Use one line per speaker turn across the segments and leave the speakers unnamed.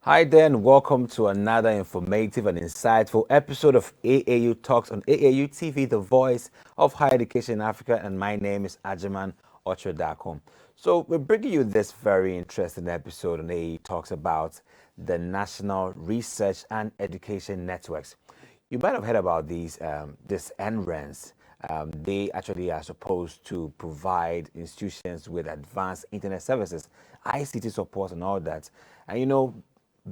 Hi there, and welcome to another informative and insightful episode of AAU Talks on AAU TV, the voice of higher education in Africa, and my name is Ajiman Ochredakom. So we're bringing you this very interesting episode on AAU Talks about the National Research and Education Networks. You might have heard about these NRENs. They actually are supposed to provide institutions with advanced internet services, ICT support, and all that. And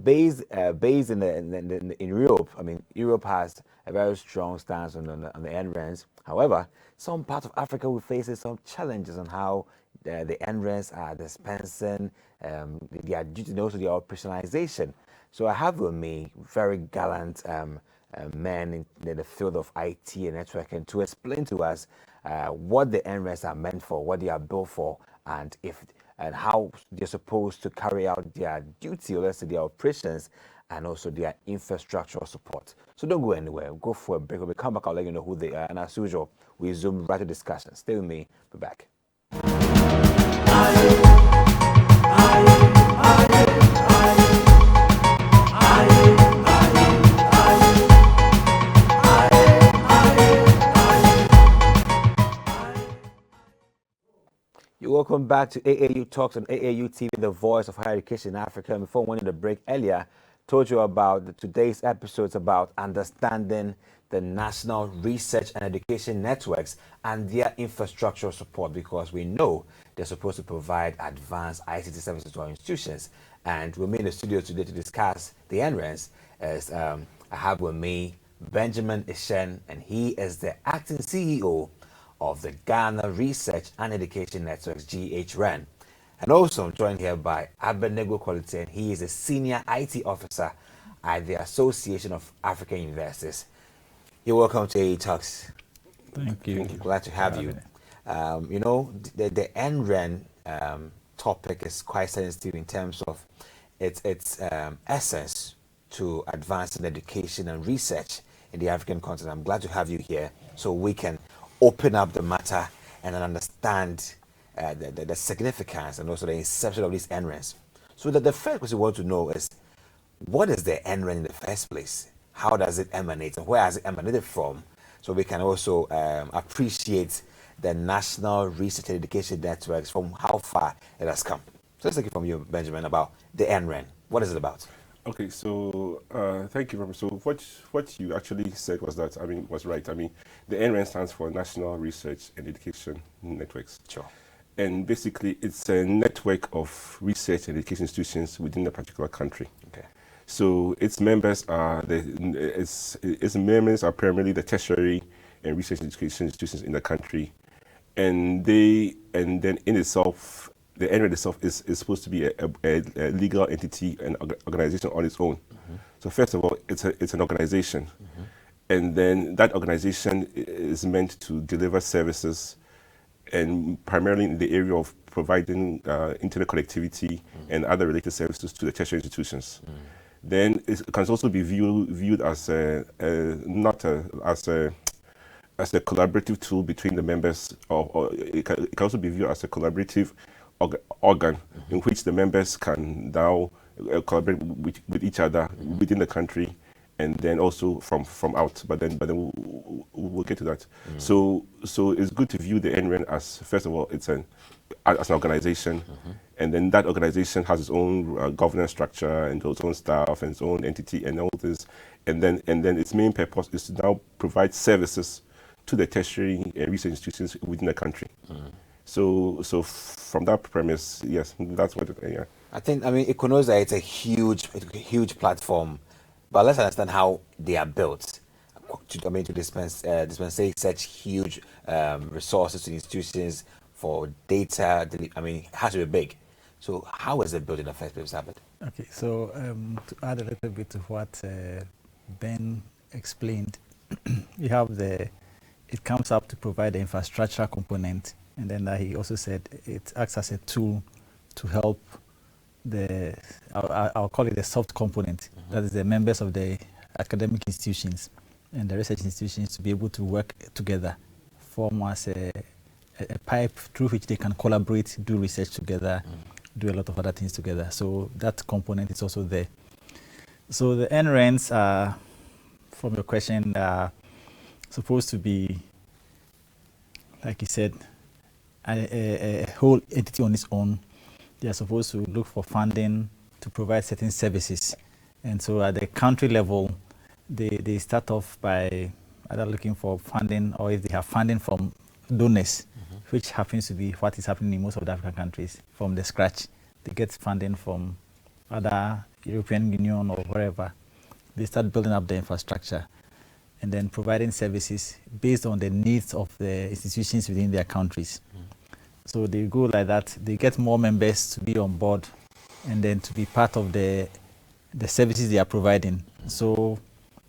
based in Europe, I mean, Europe has a very strong stance on the NRENs. However, some parts of Africa will face some challenges on how the NRENs are dispensing their duty and also their operationalization. So I have with me very gallant men in the field of IT and networking to explain to us what the NRENs are meant for, what they are built for, and how they're supposed to carry out their duty, or let's say their operations, and also their infrastructural support. So don't go anywhere. Go for a break. When we come back, I'll let you know who they are. And as usual, we zoom right to discussion. Stay with me. Be back. You're welcome back to AAU Talks on AAU TV, the voice of higher education in Africa. And before we went into the break earlier, told you about today's episodes about understanding the National Research and Education Networks and their infrastructural support, because we know they're supposed to provide advanced ICT services to our institutions. And we're in the studio today to discuss the NRENs. As I have with me Benjamin Eshun, and he is the acting CEO of the Ghana Research and Education Networks, GhREN. And also I'm joined here by Abednego Corletey, and he is a Senior IT Officer at the Association of African Universities. You're welcome to AAU Talks.
Thank you.
Glad to have you. The NREN topic is quite sensitive in terms of its essence to advancing education and research in the African continent. I'm glad to have you here so we can open up the matter and understand the significance and also the inception of these NRENs. So the first question we want to know is, what is the NREN in the first place? How does it emanate, and where has it emanated from? So we can also appreciate the National Research and Education Networks, from how far it has come. So let's take it from you, Benjamin, about the NREN. What is it about?
Okay, so thank you very much. So what you actually said was right. The NREN stands for National Research and Education Networks.
Sure.
And basically, it's a network of research and education institutions within a particular country.
Okay.
So its members are primarily the tertiary and research and education institutions in the country, and then in itself, the NREN itself is supposed to be a legal entity and organization on its own. Mm-hmm. So first of all, it's an organization, mm-hmm. and then that organization is meant to deliver services, and primarily in the area of providing internet connectivity and other related services to the tertiary institutions. Then it can also be viewed as as a collaborative tool between the members, or it can also be viewed as a collaborative organ in which the members can now collaborate with each other within the country, and then also from out. But then we'll get to that. So it's good to view the NREN as, first of all, as an organization, and then that organization has its own governance structure and its own staff and its own entity and all this, and then its main purpose is to now provide services to the tertiary research institutions within the country. So from that premise, yes, that's what it is. Yeah.
I mean, Econosa, it's a huge platform, but let's understand how they are built. To dispense such huge resources to institutions for data. It has to be big. So how is it built in the first place, Abed?
Okay, so to add a little bit to what Ben explained, we have it comes up to provide the infrastructural component, and then he also said it acts as a tool to help I'll call it the soft component, that is the members of the academic institutions and the research institutions to be able to work together, form as a pipe through which they can collaborate, do research together, do a lot of other things together. So that component is also there. So the NRENs are, from your question, are supposed to be, like you said, a whole entity on its own. They are supposed to look for funding to provide certain services. And so at the country level, they start off by either looking for funding, or if they have funding from donors, which happens to be what is happening in most of the African countries, from the scratch. They get funding from other European Union or wherever. They start building up the infrastructure and then providing services based on the needs of the institutions within their countries. So they go like that. They get more members to be on board and then to be part of the services they are providing. So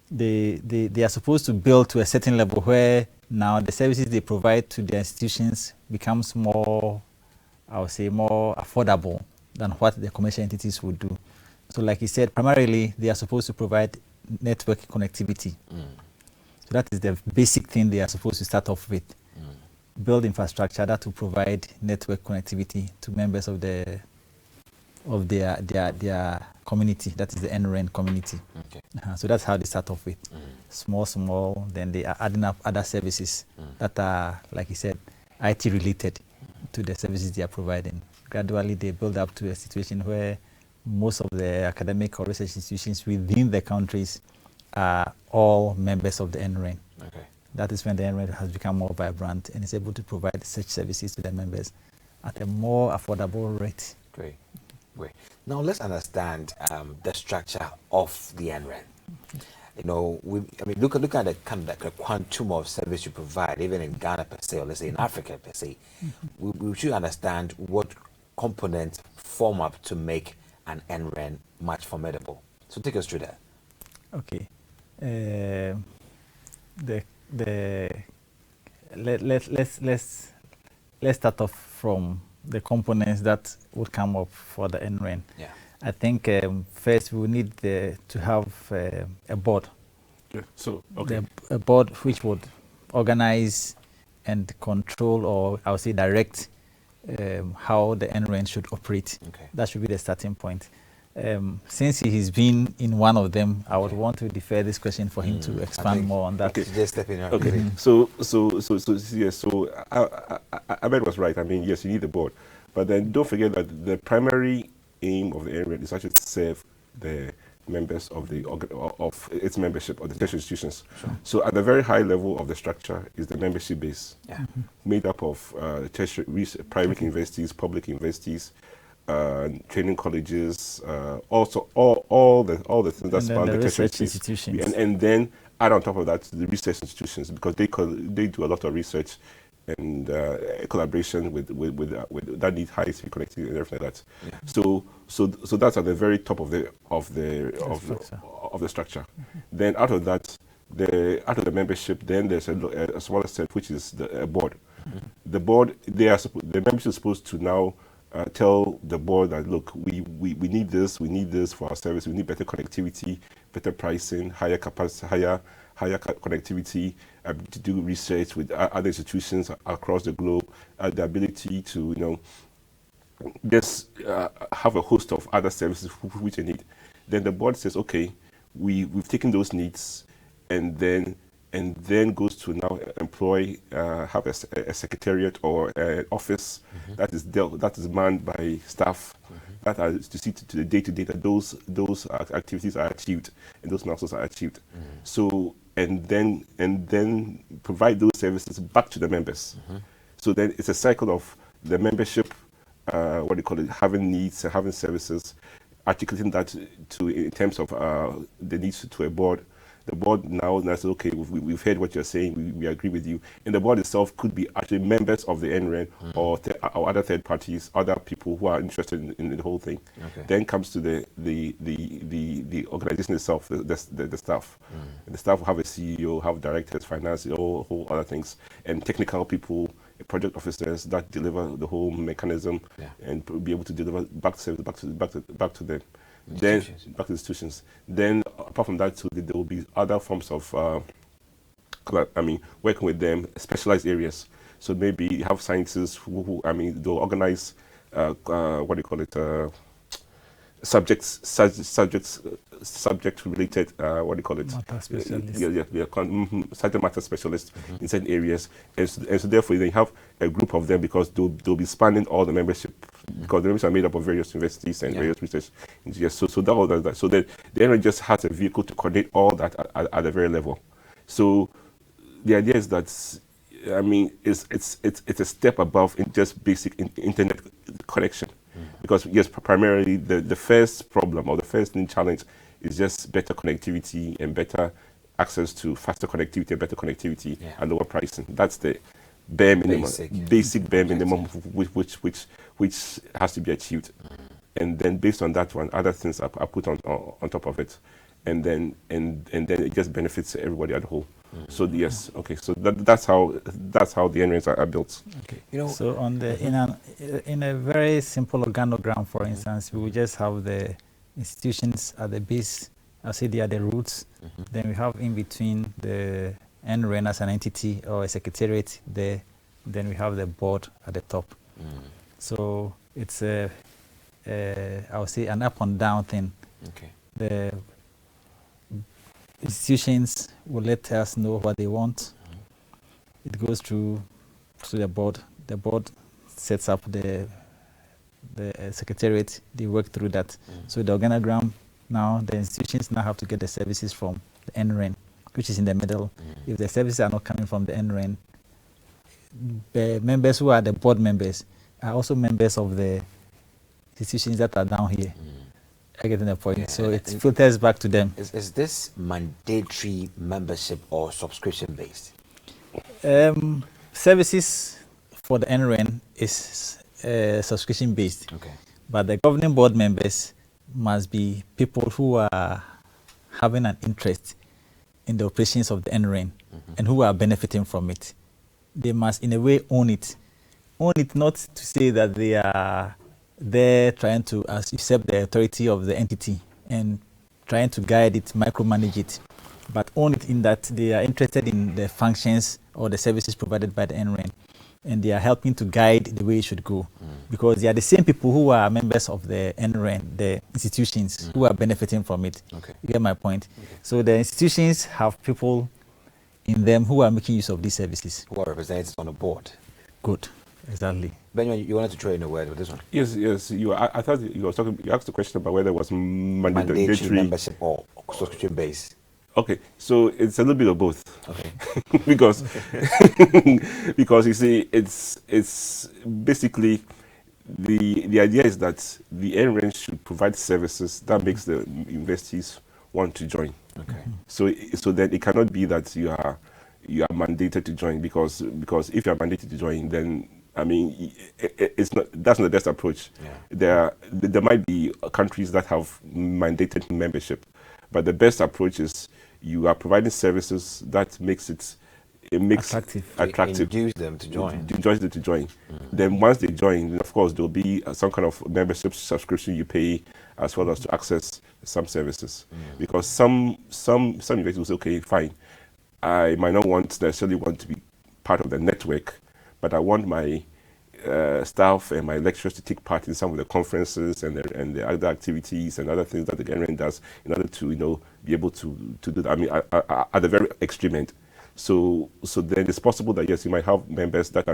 they are supposed to build to a certain level where now the services they provide to the institutions becomes more, I would say, more affordable than what the commercial entities would do. So like you said, primarily they are supposed to provide network connectivity. So that is the basic thing they are supposed to start off with. Build infrastructure that will provide network connectivity to members of their community, that is the NREN community.
Okay.
So that's how they start off with. Small, then they are adding up other services that are, like you said, IT related to the services they are providing. Gradually they build up to a situation where most of the academic or research institutions within the countries are all members of the NREN.
Okay.
That is when the NREN has become more vibrant and is able to provide such services to the members at a more affordable rate.
Great. Now let's understand the structure of the NREN. You know, look at the kind of like the quantum of service you provide, even in Ghana per se, or let's say in Africa per se. We should understand what components form up to make an NREN much formidable. So take us through that.
Okay. Let's start off from the components that would come up for the NREN.
Yeah.
I think first we need to have a board.
Yeah. So, okay.
A board which would organize and control, or I would say direct, how the NREN should operate.
Okay.
That should be the starting point. Since he has been in one of them, I would want to defer this question for him to expand more on that.
Okay.
Just step in.
Okay. So yes. So Ahmed was right. I mean, yes, you need the board, but then don't forget that the primary aim of the NREN is actually to serve the members of its membership of the tertiary institutions.
Sure.
So at the very high level of the structure is the membership base,
Yeah.
made up of tertiary, private universities, public universities, training colleges, also all the things that span the tertiary
institutions.
and then add on top of that the research institutions, because they do a lot of research and collaboration with that need high speed connectivity and everything like that.
Yeah.
So that's at the very top of the structure. Then out of that, out of the membership, then there's a smaller set which is the board. The board, the membership is supposed to now tell the board that, look, we need this for our service. We need better connectivity, better pricing, higher capacity, higher connectivity, to do research with other institutions across the globe, the ability to just have a host of other services which they need. Then the board says, okay, we've taken those needs, and then goes to now employ, have a secretariat or an office that is manned by staff that are to see to the day-to-day that those activities are achieved and those milestones are achieved. So and then provide those services back to the members. So then it's a cycle of the membership, having needs and having services, articulating that in terms of the needs to a board. The board now says, okay, we've heard what you're saying, we agree with you. And the board itself could be actually members of the NREN or other third parties, other people who are interested in the whole thing.
Okay.
Then comes to the organization itself, the staff. And the staff will have a CEO, have directors, finance, whole other things, and technical people, project officers that deliver the whole mechanism and be able to deliver back to them. Then back to the institutions. Then apart from that too, there will be other forms of working with them, specialized areas. So maybe you have scientists who they'll organize subjects subject related, what do you call it?
Matter specialist.
Subject matter specialists in certain areas. And so therefore, they have a group of them because they'll be spanning all the membership, because the members are made up of various universities and various research engineers. So that all that. So that the NREN just has a vehicle to coordinate all that at the very level. So the idea is that, I mean, it's a step above in just basic internet connection. Because yes, primarily the first problem or the first challenge is just better connectivity and better access to faster connectivity and better connectivity and lower pricing. That's the bare minimum, basic bare minimum, which has to be achieved. And then based on that one, other things are put on top of it, and then it just benefits everybody at whole. So yes, okay. So that's how the NRENs are built.
Okay. So on the in a very simple organogram, for instance, we will just have the institutions at the base. I'll say they are the roots. Then we have in between the NREN as an entity or a secretariat there. Then we have the board at the top. So it's I would say an up and down thing.
Okay.
The institutions will let us know what they want. It goes through to the board. The board sets up the secretariat. They work through that. So the organogram, now the institutions now have to get the services from the NREN, which is in the middle. If the services are not coming from the NREN, the members who are the board members are also members of the institutions that are down here. I get the point. So it filters back to them.
Is this mandatory membership or subscription based?
Services for the NREN is subscription based.
Okay.
But the governing board members must be people who are having an interest in the operations of the NREN and who are benefiting from it. They must, in a way, own it. Own it, not to say that they are there trying to usurp the authority of the entity and trying to guide it, micromanage it, but own it in that they are interested in the functions or the services provided by the NREN, and they are helping to guide the way it should go, because they are the same people who are members of the NREN, the institutions who are benefiting from it.
Okay.
You get my point? So the institutions have people in them who are making use of these services.
Who are represented on the board.
Good. Exactly.
Benjamin, you wanted to throw in a word with this one?
Yes. I thought you were talking. You asked the question about whether it was mandatory
membership or subscription based.
Okay, so it's a little bit of both.
Okay.
because because you see, it's basically the idea is that the NREN should provide services that makes the investees want to join.
Okay.
So then it cannot be that you are mandated to join, because if you are mandated to join, then I mean, that's not the best approach.
Yeah.
There might be countries that have mandated membership, but the best approach is you are providing services that makes it attractive.
Induce them to join.
Induce them to join. Then once they join, then of course there will be some kind of membership subscription you pay, as well as to access some services. Because some investors will say, okay, fine, I might not necessarily want to be part of the network, but I want my staff and my lecturers to take part in some of the conferences and the other activities and other things that the NREN does in order to be able to do that. I mean, at the very extreme end. So then it's possible that yes, you might have members that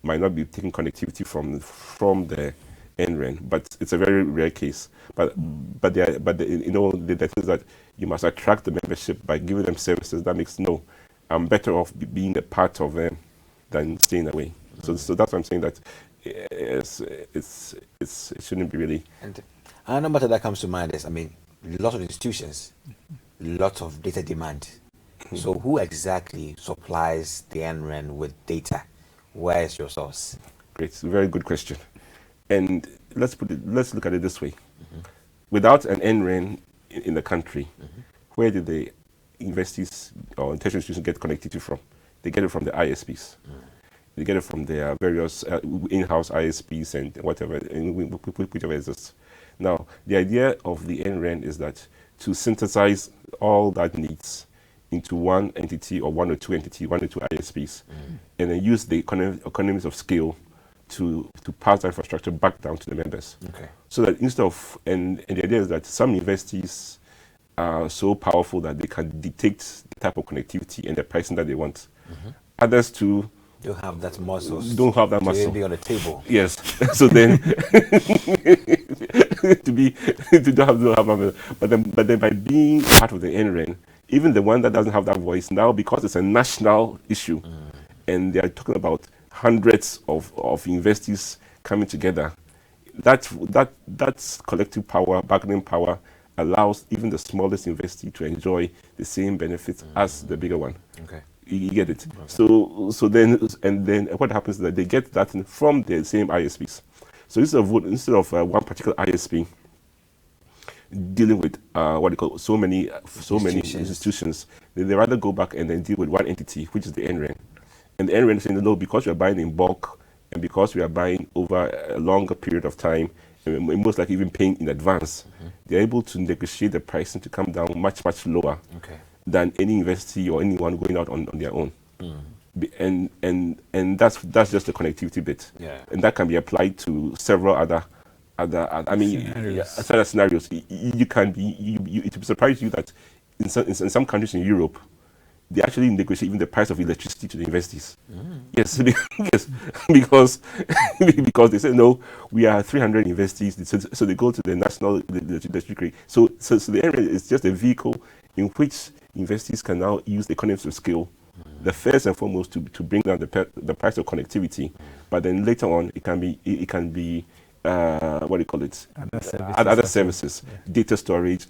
might not be taking connectivity from the NREN, but it's a very rare case. But the thing is that you must attract the membership by giving them services that makes I'm better off being a part of them than staying away. So that's why I'm saying that it shouldn't be really.
And another matter that comes to mind is, I mean, lots of institutions, lots of data demand. So who exactly supplies the NREN with data? Where is your source?
Great, very good question. And let's look at it this way. Without an NREN in the country, where did the investees or tertiary institutions get connectivity from? They get it from the ISPs. They get it from their various in-house ISPs and whatever, whichever exists. Now, the idea of the NREN is that to synthesize all that needs into one entity or one or two ISPs, and then use the economies of scale to pass the infrastructure back down to the members.
Okay.
So that instead of, and the idea is that some investees are so powerful that they can dictate the type of connectivity and the pricing that they want. Others too
don't have that muscle.
Don't have that
to
muscle.
be on the table.
Yes. So then, don't have that, but then by being part of the NREN, even the one that doesn't have that voice now, because it's a national issue, and they are talking about hundreds of universities coming together, that's collective power, bargaining power, allows even the smallest university to enjoy the same benefits as the bigger one.
Okay.
You get it. Okay. So then what happens is that they get that from the same ISPs. So instead of one particular ISP dealing with what they call so many institutions, they rather go back and then deal with one entity, which is the NREN. And the NREN is saying, no, because we are buying in bulk and because we are buying over a longer period of time, and most likely even paying in advance, they're able to negotiate the pricing to come down much, much lower than any university or anyone going out on their own. And that's just the connectivity bit. And that can be applied to several other scenarios. It will surprise you that in some countries in Europe, they actually negotiate even the price of electricity to the universities. Yes, because they say, no, we are 300 universities, so they go to the national electricity rate. So the area is just a vehicle in which universities can now use the economies of scale, the first and foremost to bring down the price of connectivity, but then later on it can be what do you call it? Other services, data storage,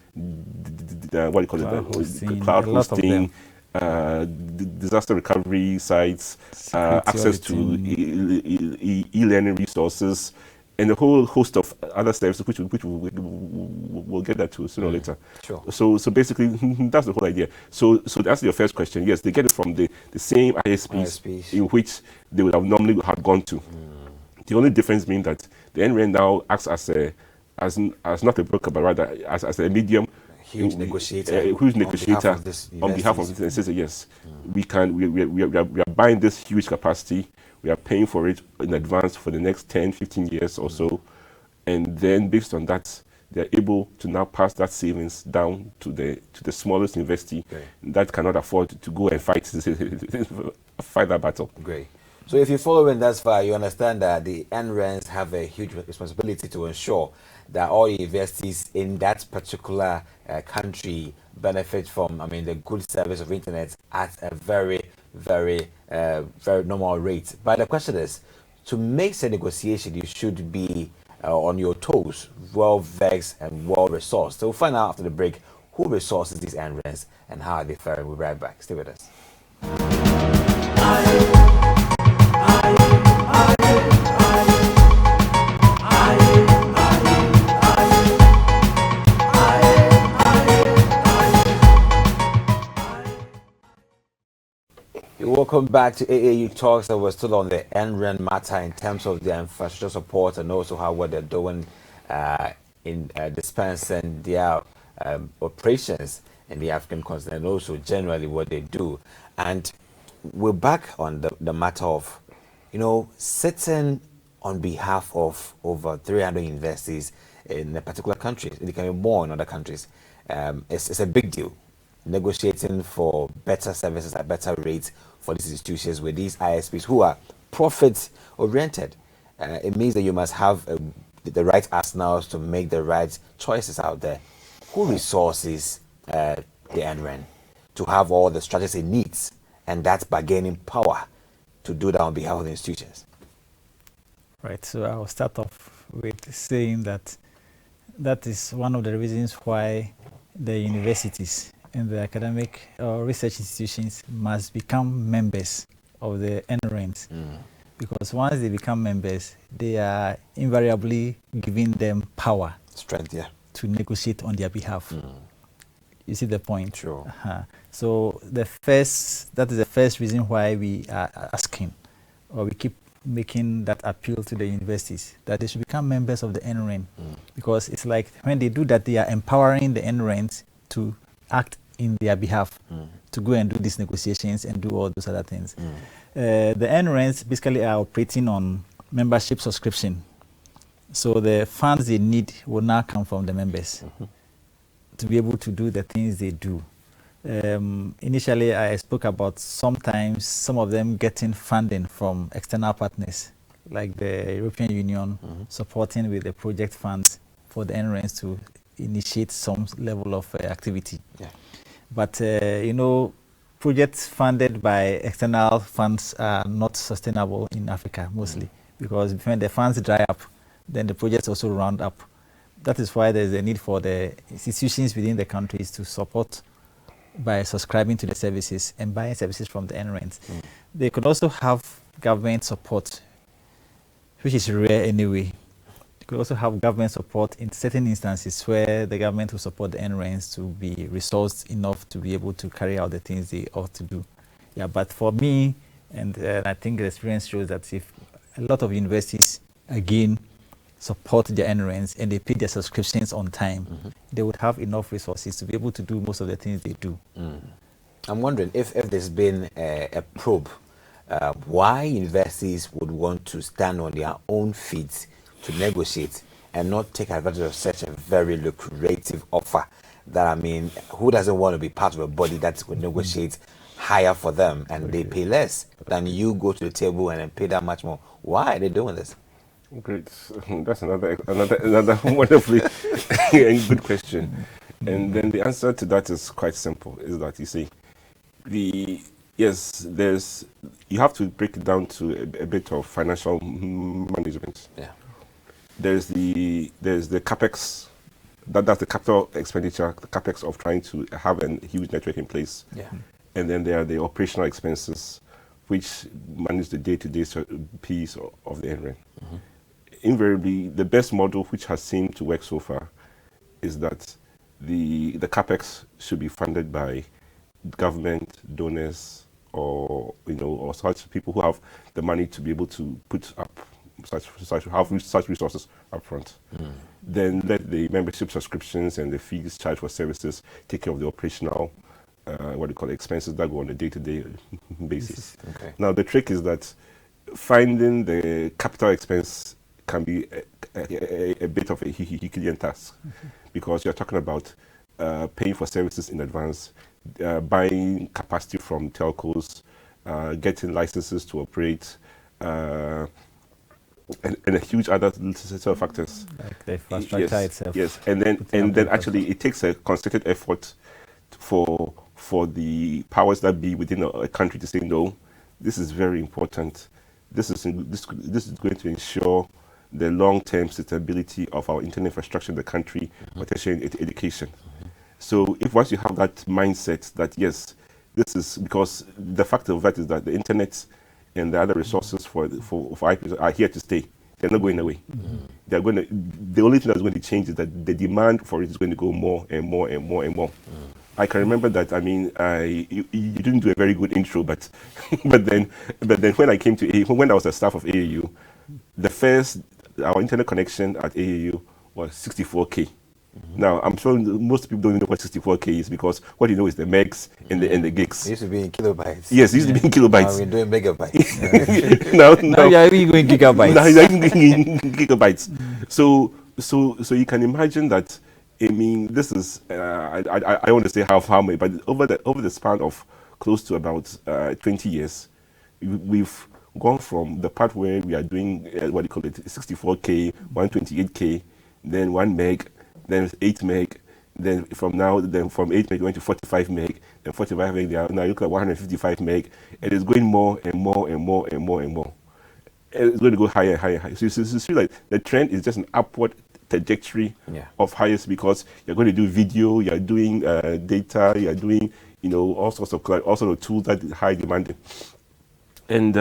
cloud hosting, disaster recovery sites, access to e-learning resources, and a whole host of other services, which we'll get that to sooner or later.
Sure.
So basically, that's the whole idea. So to answer your first question, yes, they get it from the same ISPs in which they would have normally have gone to. The only difference being that the NREN now acts as not a broker, but rather as a medium.
Huge negotiator
on behalf of this, and says yes, we are buying this huge capacity, we are paying for it in advance for the next 10-15 years or so, and then based on that they are able to now pass that savings down to the smallest university that cannot afford to go and fight that battle.
Great. So if you're following that far, you understand that the NRENs have a huge responsibility to ensure that all universities in that particular country benefit from, the good service of internet at a very, very, very normal rate. But the question is, to make the negotiation, you should be on your toes, well-vexed and well-resourced. So we'll find out after the break who resources these NRENs and how are they faring. We'll be right back. Stay with us. Welcome back to AAU Talks. And we're still on the NREN matter in terms of the infrastructure support and also what they're doing in dispensing their operations in the African continent, and also generally what they do. And we're back on the matter of, sitting on behalf of over 300 universities in a particular country. It can be more in other countries. It's a big deal. Negotiating for better services at better rates for these institutions with these ISPs who are profit-oriented. It means that you must have the right arsenals to make the right choices out there. Who resources the NREN to have all the strategies it needs and that bargaining power to do that on behalf of the institutions?
Right, so I'll start off with saying that is one of the reasons why the universities and the academic or research institutions must become members of the NRENs. Because once they become members, they are invariably giving them power,
strength,
to negotiate on their behalf. You see the point?
Sure.
So that is the first reason why we are asking, or we keep making that appeal to the universities, that they should become members of the NREN. Because it's like when they do that, they are empowering the NRENs to act in their behalf, to go and do these negotiations and do all those other things. The NRENs basically are operating on membership subscription. So the funds they need will now come from the members. to be able to do the things they do. Initially, I spoke about sometimes some of them getting funding from external partners, like the European Union supporting with the project funds for the NRENs to initiate some level of activity.
Yeah.
But, you know, projects funded by external funds are not sustainable in Africa mostly, because when the funds dry up, then the projects also round up. That is why there's a need for the institutions within the countries to support by subscribing to the services and buying services from the NRENs. They could also have government support, which is rare anyway. They could also have government support in certain instances where the government will support the NRENs to be resourced enough to be able to carry out the things they ought to do. Yeah, but for me, and I think the experience shows that if a lot of universities, again, support their NRENs and they pay their subscriptions on time, they would have enough resources to be able to do most of the things they do.
I'm wondering if there's been a probe, why universities would want to stand on their own feet to negotiate and not take advantage of such a very lucrative offer. That, I mean, who doesn't want to be part of a body that would negotiate higher for them and they pay less than you go to the table and then pay that much more? Why are they doing this?
Great. That's another wonderfully and good question. And then the answer to that is quite simple, is that you see, you have to break it down to a bit of financial management.
Yeah.
There's the capex, that's the capital expenditure, the capex of trying to have a huge network in place.
Yeah.
And then there are the operational expenses, which manage the day-to-day piece of the NREN. Invariably, the best model which has seemed to work so far is that the capex should be funded by government, donors, or or such people who have the money to be able to put up such resources up front. Then let the membership subscriptions and the fees charged for services take care of the operational expenses that go on a day-to-day basis.
Okay.
Now the trick is that finding the capital expense can be a bit of a Herculean task, because you're talking about paying for services in advance, buying capacity from telcos, getting licenses to operate, and a huge other set of factors.
Like the infrastructure itself.
Yes, and then actually it takes a concerted effort for the powers that be within a country to say, no, this is very important. This is going to ensure the long-term stability of our internet infrastructure in the country, especially in education. So if once you have that mindset that, yes, this is because the fact of that is that the internet and the other resources for IP are here to stay. They're not going away. They're going to. The only thing that's going to change is that the demand for it is going to go more and more and more and more. I can remember that. I mean, you didn't do a very good intro, but then when I came to AAU, when I was a staff of AAU, our internet connection at AAU was 64K. Now, I'm sure most people don't know what 64K is, because what you know is the megs and the gigs.
It used to be in kilobytes.
Yes, it used to be in kilobytes.
Now we're doing megabytes.
Now you're even going gigabytes.
Now you're even going gigabytes. So you can imagine that. I mean, this is I want to say how many, but over the span of close to about 20 years, we've gone from the part where we are doing 64K, 128K, then 1 meg, then 8 meg, then from 8 meg going to 45 meg, then 45 meg, now you look at 155 meg, and it's going more and more and more and more and more. And it's going to go higher and higher and higher. So you feel like the trend is just an upward trajectory of highest, because you're going to do video, you're doing data, you're doing all sorts of tools that are high demanding. And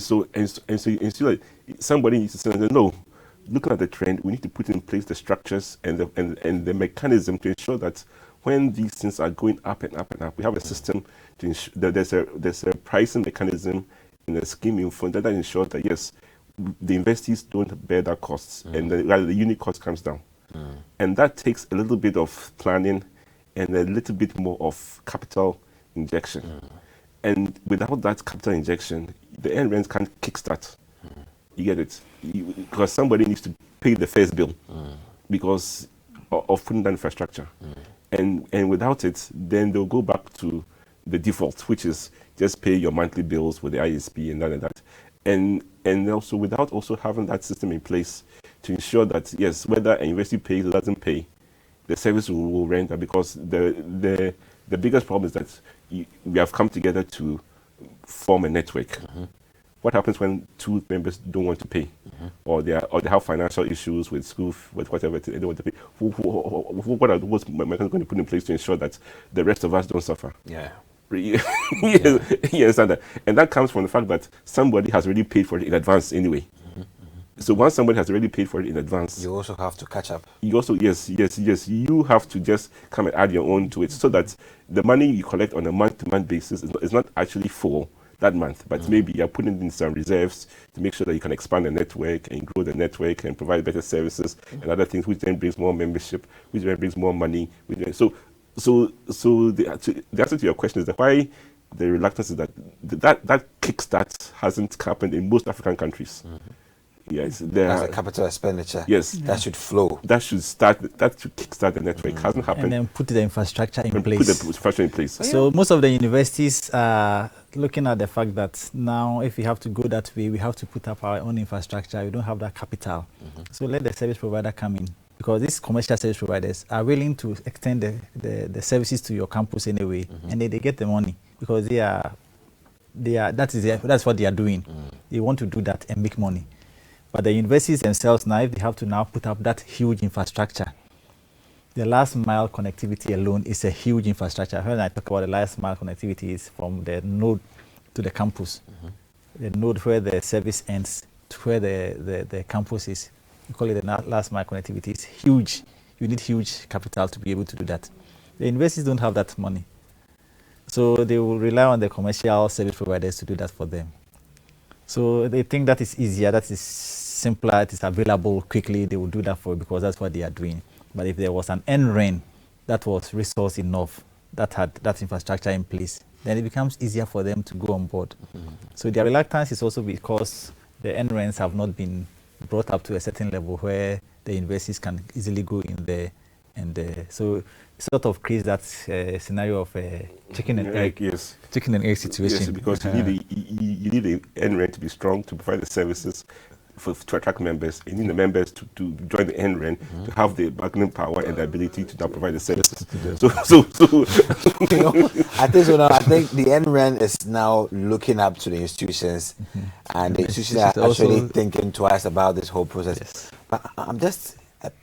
so like somebody needs to say, no, looking at the trend, we need to put in place the structures and the mechanism to ensure that when these things are going up and up and up, we have a system to ensure that there's a pricing mechanism and a scheme in front that ensures that, yes, the investees don't bear that costs, and the unit cost comes down. And that takes a little bit of planning and a little bit more of capital injection. And without that capital injection, the NRENs can't kickstart. You get it? Because somebody needs to pay the first bill. Because of putting that infrastructure. And without it, then they'll go back to the default, which is just pay your monthly bills with the ISP and that and that. And also without also having that system in place to ensure that, yes, whether a university pays or doesn't pay, the service will render, because the biggest problem is that we have come together to form a network. What happens when two members don't want to pay, or they have financial issues with school, with whatever they don't want to pay? What are those mechanisms going to put in place to ensure that the rest of us don't suffer?
Yeah.
You understand that? And that comes from the fact that somebody has already paid for it in advance anyway. So once somebody has already paid for it in advance,
You also have to catch up.
you also, yes, you have to just come and add your own to it, so that the money you collect on a month-to-month basis is not actually for that month, but maybe you're putting in some reserves to make sure that you can expand the network and grow the network and provide better services and other things, which then brings more membership, which then brings more money. So the answer to your question is that why the reluctance is that kickstart hasn't happened in most African countries. Yes,
As a capital expenditure.
Yes,
That should flow.
that should kickstart the network. Hasn't happened.
And then put the infrastructure in
Put the
place.
infrastructure in place.
So most of the universities are looking at the fact that now, if we have to go that way, we have to put up our own infrastructure. We don't have that capital. So let the service provider come in, because these commercial service providers are willing to extend the services to your campus anyway, and they get the money, because that's what they are doing. They want to do that and make money. But the universities themselves now, if they have to now put up that huge infrastructure, the last mile connectivity alone is a huge infrastructure. When I talk about the last mile connectivity, is from the node to the campus. The node where the service ends to where the campus is. We call it the last mile connectivity. It's huge. You need huge capital to be able to do that. The universities don't have that money. So they will rely on the commercial service providers to do that for them. So they think that is easier, that is simpler, it is available quickly. They will do that for you because that's what they are doing. But if there was an NREN that was resource enough, that had that infrastructure in place, then it becomes easier for them to go on board. So their reluctance is also because the NRENs have not been brought up to a certain level where the universities can easily go in there. And so it sort of creates that scenario of chicken and egg.
Yes.
Chicken and egg situation.
Yes, because you need the NREN to be strong to provide the services to attract members. You need the members to join the NREN to have the bargaining power and the ability to now provide the services.
I think the NREN is now looking up to the institutions, and the institutions are actually thinking twice about this whole process.
Yes.
But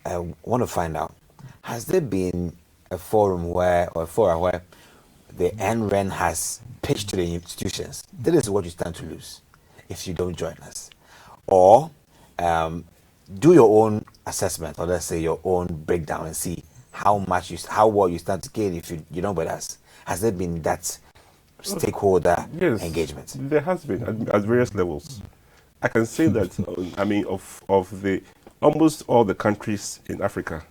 I want to find out, has there been a forum where the NREN has pitched to the institutions, this is what you stand to lose if you don't join us? Or do your own assessment, or let's say your own breakdown, and see how well you stand to gain if you don't with us. Has there been that stakeholder engagement?
There has been at various levels. I can say that of the almost all the countries in Africa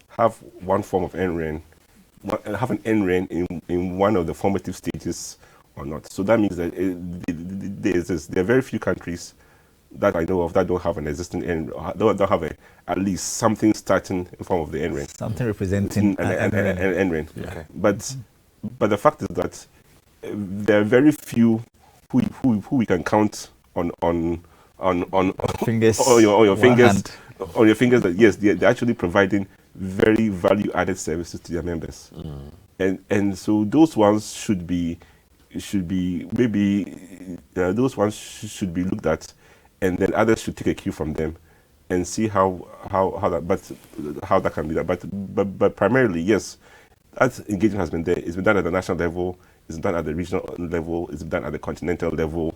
have one form of NREN, have an NREN in one of the formative stages or not. So that means that there are very few countries that I know of that don't have an existing NREN, don't have at least something starting in form of the NREN.
Something representing
an NREN.
Okay.
But the fact is that there are very few who we can count on
fingers,
your fingers that yes, they're actually providing very value-added services to their members, and so those ones should be maybe those ones should be looked at, and then others should take a cue from them, and see how that can be done. But primarily, yes, that engagement has been there. It's been done at the national level. It's done at the regional level. It's done at the continental level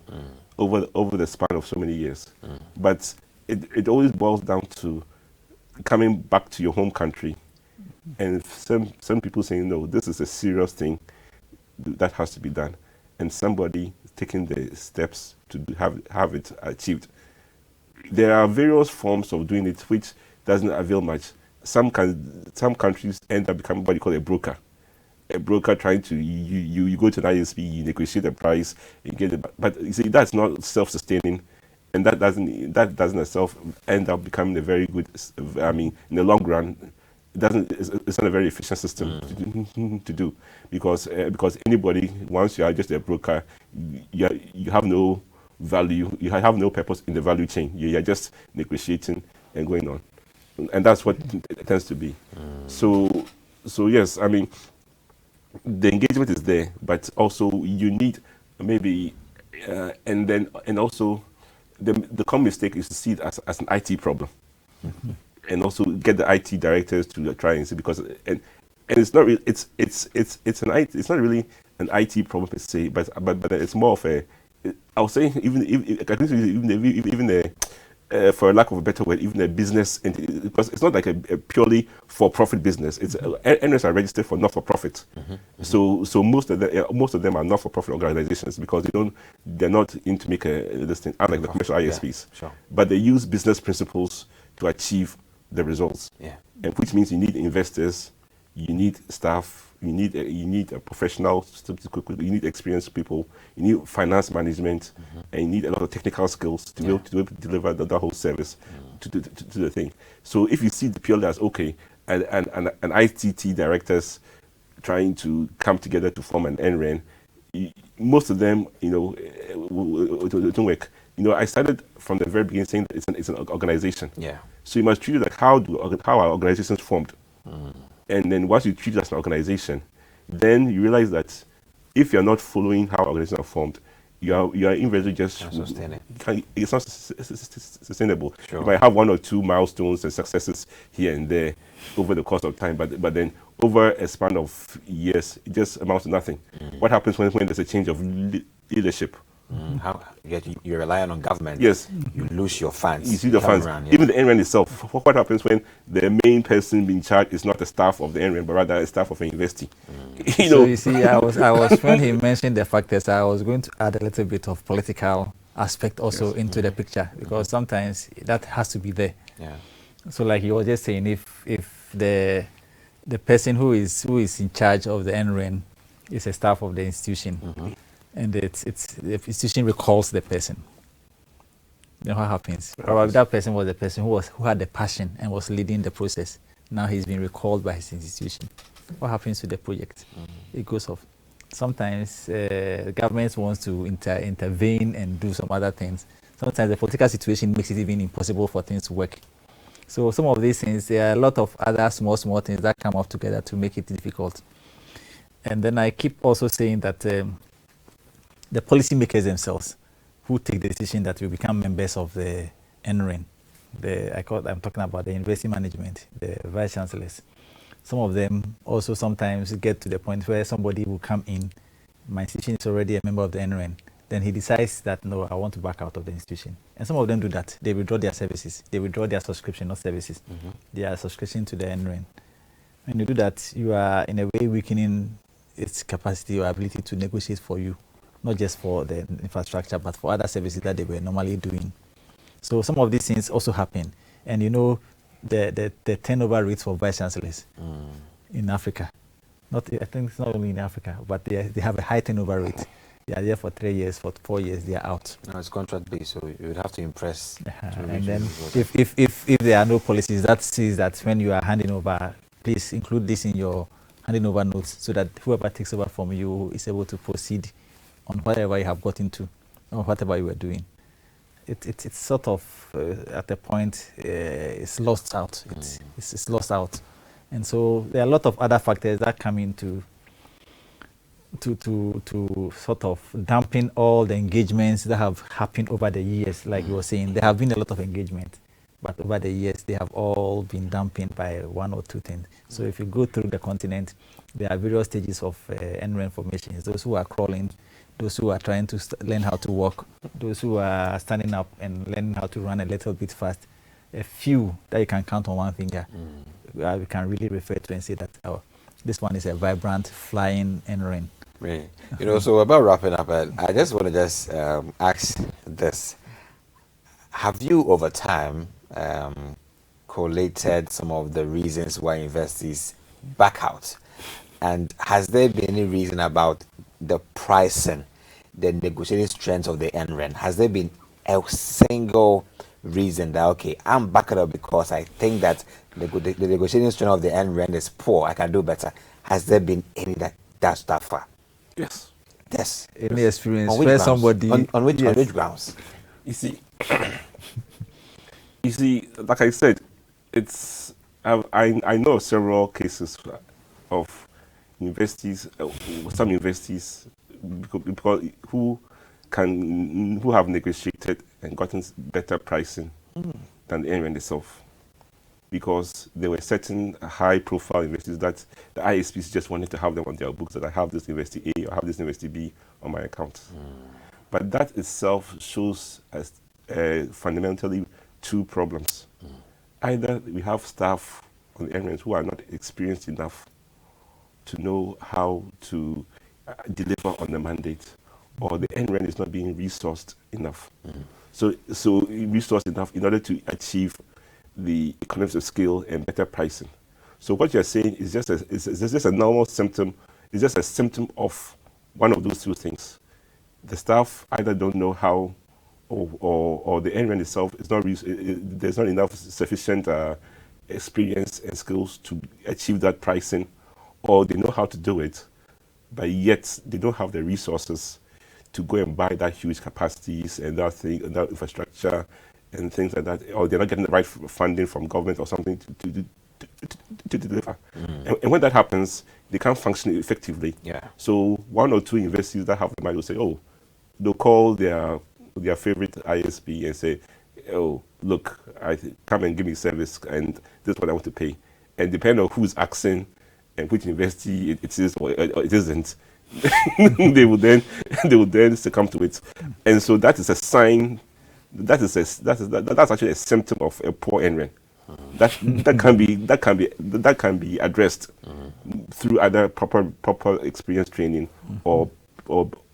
over the span of so many years. But it always boils down to coming back to your home country, and some people saying, no, this is a serious thing that has to be done, and somebody taking the steps to have it achieved. There are various forms of doing it which doesn't avail much. Some countries end up becoming what you call a broker. A broker trying to you go to an ISP, you negotiate the price, you get it, but you see that's not self-sustaining. And that doesn't itself end up becoming a very good, in the long run, it's not a very efficient system to do, because anybody, once you are just a broker, you have no value, you have no purpose in the value chain. You are just negotiating and going on, and that's what it tends to be. So yes, I mean, the engagement is there, but also you need maybe, and also the common mistake is to see it as an IT problem, and also get the IT directors to try and see, because and it's not really, it's an IT, it's not really an IT problem per se, but it's more of a, I would say even for lack of a better word, even a business entity, because it's not like a purely for-profit business. It's NRENs are registered for not-for-profit. So most of them are not-for-profit organizations, because they're not into make this thing, unlike the commercial ISPs.
Yeah, sure.
But they use business principles to achieve the results.
Yeah.
And which means you need investors, you need staff, you need a professional, you need experienced people, you need finance management, and you need a lot of technical skills to be able to deliver the whole service to the thing. So if you see the purely as okay, and ITT directors trying to come together to form an NREN, most of them, don't work. I started from the very beginning saying that it's an organization.
Yeah.
So you must treat it like how are organizations formed. And then once you treat it as an organization, then you realize that if you're not following how organizations are formed, you are invariably just it's not sustainable.
Sure.
You might have one or two milestones and successes here and there over the course of time, but then over a span of years, it just amounts to nothing. What happens when there's a change of leadership?
How you're relying on government?
Yes,
you lose your funds.
You see the funds.
Around,
even the NREN itself. What happens when the main person in charge is not a staff of the NREN, but rather a staff of an university?
So you see, I was when he mentioned the factors, I was going to add a little bit of political aspect also into the picture, because sometimes that has to be there.
Yeah.
So like you were just saying, if the person who is in charge of the NREN is a staff of the institution, and the institution recalls the person, then what happens? Probably that person was the person who had the passion and was leading the process. Now he's been recalled by his institution. What happens to the project? It goes off. Sometimes governments want to intervene and do some other things. Sometimes the political situation makes it even impossible for things to work. So some of these things, there are a lot of other small things that come up together to make it difficult. And then I keep also saying that the policymakers themselves who take the decision that we become members of the NREN, I'm talking about the university management, the vice chancellors. Some of them also sometimes get to the point where somebody will come in, my institution is already a member of the NREN, then he decides that, no, I want to back out of the institution. And some of them do that. They withdraw their services. They withdraw their subscription, not services. Their subscription to the NREN. When you do that, you are in a way weakening its capacity or ability to negotiate for you, not just for the infrastructure, but for other services that they were normally doing. So some of these things also happen. And the turnover rates for vice chancellors in Africa, I think it's not only in Africa, but they have a high turnover rate. They are there for 3 years, for 4 years, they are out.
No, it's contract based, so you would have to impress.
And then if there are no policies, that says that when you are handing over, please include this in your handing over notes, so that whoever takes over from you is able to proceed on whatever you have got into, or whatever you were doing. It's sort of at a point it's lost out. It's lost out, and so there are a lot of other factors that come into to sort of dampen all the engagements that have happened over the years. Like you were saying, there have been a lot of engagement, but over the years they have all been dampened by one or two things. So if you go through the continent, there are various stages of NREN formations. Those who are crawling, those who are trying to learn how to walk, those who are standing up and learning how to run a little bit fast. A few that you can count on one finger. We can really refer to and say that, oh, this one is a vibrant, flying NREN.
Really? So about wrapping up, I just want to ask this. Have you, over time, collated some of the reasons why investors back out? And has there been any reason about the pricing, the negotiating strength of the NREN? Has there been a single reason that, okay, I'm backing up because I think that the negotiating strength of the NREN is poor, I can do better. Has there been any that's that far?
Yes.
Yes.
Any experience
On which
where
grounds?
somebody
On which
yes.
grounds?
You see, you see, like I said, it's I know of several cases of universities, some universities, because who have negotiated and gotten better pricing than the NREN itself, because there were certain high-profile universities that the ISPs just wanted to have them on their books, that I have this university A or I have this university B on my account. But that itself shows as fundamentally two problems. Either we have staff on the NRENs who are not experienced enough to know how to deliver on the mandate, or the NREN is not being resourced enough. So resourced enough in order to achieve the economies of scale and better pricing. So what you're saying is just a normal symptom. It's just a symptom of one of those two things. The staff either don't know how, or the NREN itself is not. There's not enough sufficient experience and skills to achieve that pricing, or they know how to do it, but yet they don't have the resources to go and buy that huge capacities and that infrastructure and things like that, or they're not getting the right funding from government or something to deliver. And when that happens, they can't function effectively.
Yeah.
So one or two universities that have the money will say, oh, they'll call their favorite ISP and say, oh, look, come and give me service, and this is what I want to pay. And depending on who's asking and which university it is or it isn't, they will then succumb to it. And so that is a sign. That's actually a symptom of a poor NREN. That can be addressed through either proper experience training or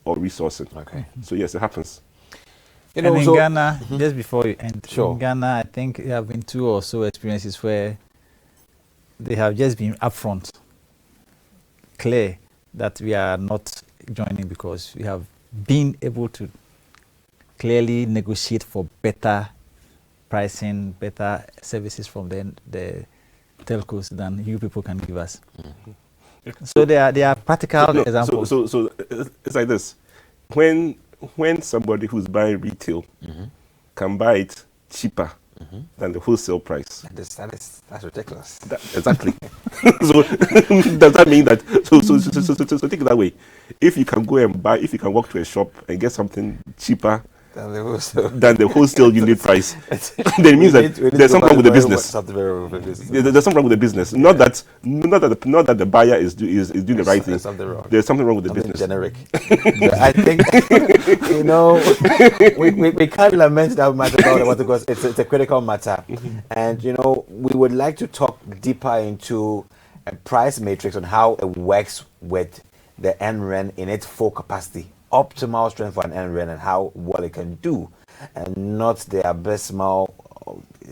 resourcing.
Okay.
So yes, it happens.
And in Ghana, just before you end,
Sure.
in Ghana, I think there have been 2 or so experiences where they have just been upfront, clear that we are not joining because we have been able to clearly negotiate for better pricing, better services from the telcos than you people can give us. So there are practical examples.
So it's like this: when somebody who's buying retail can buy it cheaper than the wholesale price.
That's ridiculous.
Exactly. So does that mean that? So think it that way. If you can go and buy, if you can walk to a shop and get something cheaper than the wholesale unit price, then it means that there's something wrong with the business. There's something wrong with the business. Not that the buyer is doing the right thing.
Something wrong.
There's something wrong with the business.
Generic. I think we can't lament that matter about it because it's a critical matter, and we would like to talk deeper into a price matrix on how it works with the NREN in its full capacity. Optimal strength for an NREN and how well it can do, and not the abysmal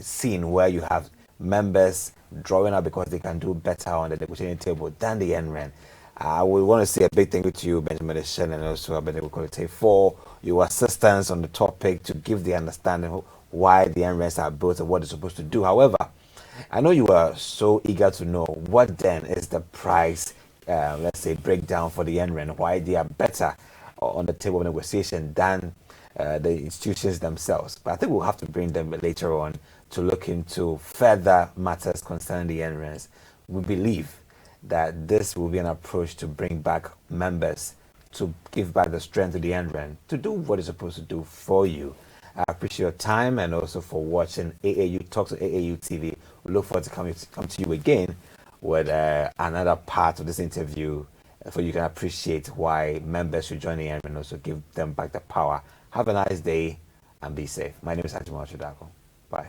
scene where you have members drawing out because they can do better on the negotiating table than the NREN. We want to say a big thank you to you, Benjamin Eshun, and also Abednego Corletey, for your assistance on the topic to give the understanding of why the NRENs are built and what they're supposed to do. However, I know you are so eager to know what then is the price, let's say, breakdown for the NREN, why they are better on the table of negotiation than the institutions themselves. But I think we'll have to bring them later on to look into further matters concerning the NRENs. We believe that this will be an approach to bring back members, to give back the strength to the NREN, to do what it's supposed to do for you. I appreciate your time and also for watching AAU Talks on AAU TV. We look forward to come to you again with another part of this interview, for you can appreciate why members should join the NREN and also give them back the power. Have a nice day and be safe. My name is Eshun. Bye.